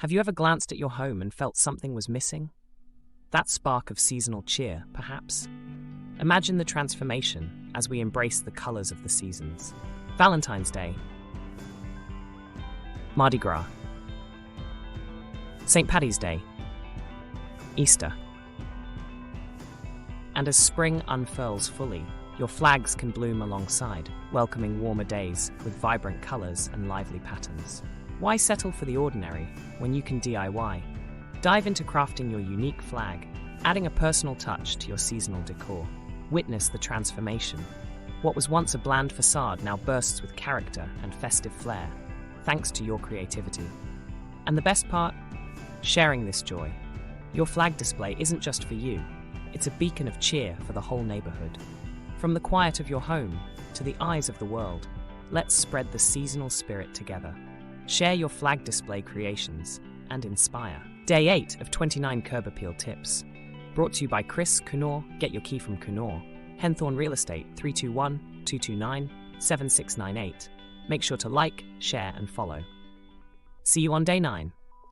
Have you ever glanced at your home and felt something was missing? That spark of seasonal cheer, perhaps? Imagine the transformation as we embrace the colors of the seasons. Valentine's Day, Mardi Gras, St. Paddy's Day, Easter. And as spring unfurls fully, your flags can bloom alongside, welcoming warmer days with vibrant colors and lively patterns. Why settle for the ordinary when you can DIY? Dive into crafting your unique flag, adding a personal touch to your seasonal decor. Witness the transformation. What was once a bland facade now bursts with character and festive flair, thanks to your creativity. And the best part? Sharing this joy. Your flag display isn't just for you, it's a beacon of cheer for the whole neighborhood. From the quiet of your home to the eyes of the world, let's spread the seasonal spirit together. Share your flag display creations and inspire. Day 8 of 29 curb appeal tips. Brought to you by Chris Cunor. Get your key from Cunor. Henthorne Real Estate, 321-229-7698. Make sure to like, share and follow. See you on day 9.